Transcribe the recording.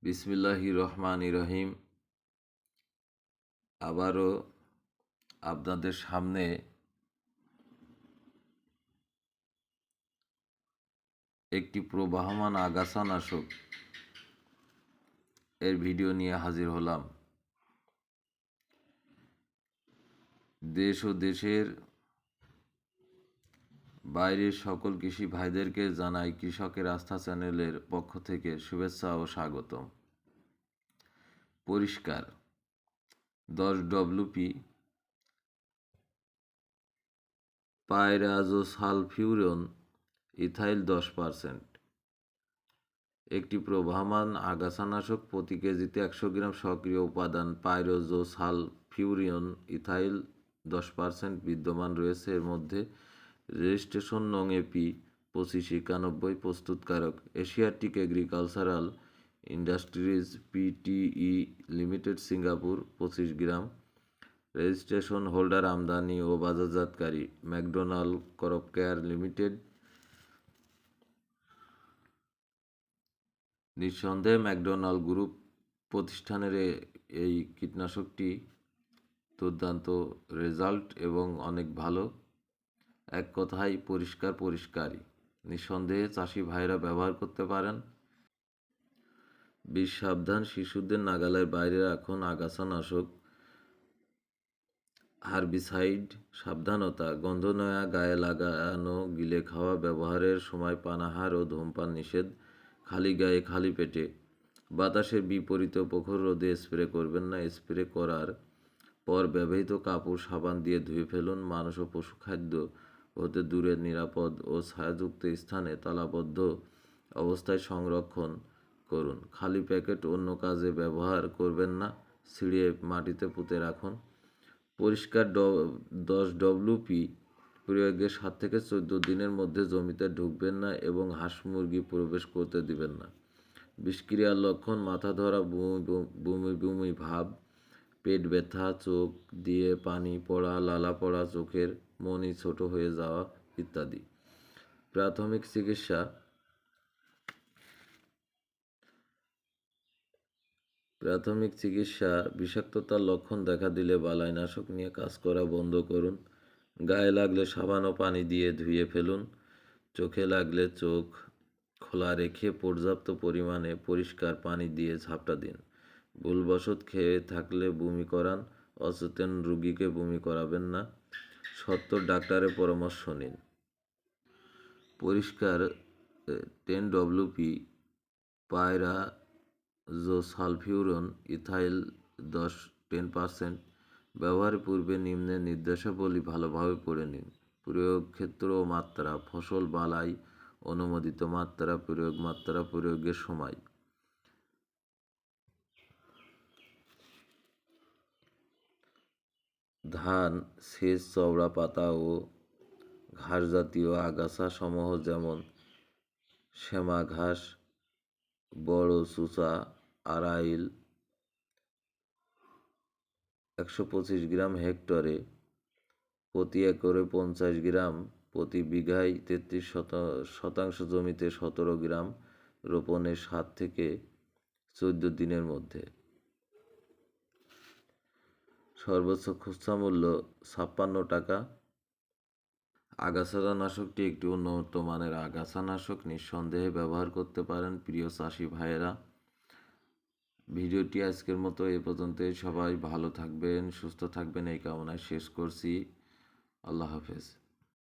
বিসমিল্লাহির রহমানির রহিম। আবারও আপনাদের সামনে একটি প্রবাহমান আগাছানাশক এর ভিডিও নিয়ে হাজির হলাম। দেশ ও দেশের বাইরের সকল কৃষি ভাইদেরকে জানাই কৃষকের আস্থা চ্যানেলের পক্ষ থেকে শুভেচ্ছা ও স্বাগতম। পরিষ্কার 10 WP পাইরাজোসালফিউরন ইথাইল 10%। একটি প্রবাহমান আগাছানাশক প্রতি কেজিতে 100 গ্রাম সক্রিয় উপাদান পাইরোজোসালফিউরিন ইথাইল 10% বিদ্যমান রয়েছে। এর মধ্যে রেজিস্ট্রেশন নং এপি 2591, প্রস্তুতকারক Asiatic agricultural industries PTE limited, Singapore 25 গ্রাম। রেজিস্ট্রেশন হোল্ডার আমদানি ও বাজারজাতকারী ম্যাকডোনাল্ড ক্রপ কেয়ার লিমিটেড। নিঃসন্দেহে ম্যাকডোনাল্ড গ্রুপ প্রতিষ্ঠানের এই কীটনাশকটি দুর্দান্ত রেজাল্ট এবং অনেক ভালো। এক কথায় পরিষ্কারই। নিঃসন্দেহে চাষি ভাইরা ব্যবহার করতে পারেন। বিষ সাবধান, শিশুদের নাগালের বাইরে রাখুন আগাছানাশক। হার্বিসাইড সাবধানতা, গন্ধনয়া, গায়ে লাগানো, গিলে খাওয়া, ব্যবহারের সময় পানাহার ও ধূমপান নিষেধ। খালি গায়ে খালি পেটে বাতাসের বিপরীতে প্রখর রোদে স্প্রে করবেন না। স্প্রে করার পর ব্যবহৃত কাপড় সাবান দিয়ে ধুয়ে ফেলুন। মানুষ ও পশু খাদ্য হতে দূরে নিরাপদ ও ছায়াযুক্ত স্থানে তালাবদ্ধ অবস্থায় সংরক্ষণ করুন। খালি প্যাকেট অন্য কাজে ব্যবহার করবেন না, ছিঁড়ে মাটিতে পুঁতে রাখুন। পরিষ্কার 10 WP প্রয়োগের 7 থেকে 14 দিনের মধ্যে জমিতে ঢুকবেন না এবং হাঁস মুরগি প্রবেশ করতে দিবেন না। বিষক্রিয়ার লক্ষণ: মাথা ধরা, বমি ভাব, পেট ব্যথা, চোখ দিয়ে পানি পড়া, লালা পড়া, চোখের মনি ছোট হয়ে যাওয়া ইত্যাদি। প্রাথমিক চিকিৎসা: বিষাক্ততার লক্ষণ দেখা দিলে বালাইনাশক নিয়ে কাজ করা বন্ধ করুন। গায়ে লাগলে সাবান ও পানি দিয়ে ধুয়ে ফেলুন। চোখে লাগলে চোখ খোলা রেখে পর্যাপ্ত পরিমাণে পরিষ্কার পানি দিয়ে ঝাপটা দিন। ভুলবশত খেয়ে থাকলে বমি করান। অচেতন রোগীকে বমি করাবেন না। সত্ত্বর ডাক্তারের পরামর্শ নিন। পরিষ্কার 10 WP পাইরাজোসালফিউরন ইথাইল 10% ব্যবহারের পূর্বে নিম্নের নির্দেশাবলী ভালোভাবে পড়ে নিন। প্রয়োগ ক্ষেত্র ও মাত্রা: ফসল বালাই, অনুমোদিত মাত্রা, প্রয়োগ মাত্রা, প্রয়োগের সময়। ধান, সেচ, চওড়া পাতা ও ঘাস জাতীয় আগাছা সমূহ যেমন শ্যামা ঘাস, বড় চুচা, আরাইল 125 গ্রাম হেক্টরে, প্রতি একরে 50 গ্রাম, প্রতি বিঘায় 33% জমিতে 17 গ্রাম। রোপণের 7 থেকে 14 দিনের মধ্যে। সর্বোচ্চ খুচরা মূল্য 56 টাকা। আগাছানাশকটি একটি উন্নত মানের আগাছানাশক, নিঃসন্দেহে ব্যবহার করতে পারেন প্রিয় চাষি ভাইয়েরা। ভিডিওটি আজকের মতো এ পর্যন্তই। সবাই ভালো থাকবেন, সুস্থ থাকবেন এই কামনায় শেষ করছি। আল্লাহ হাফেজ।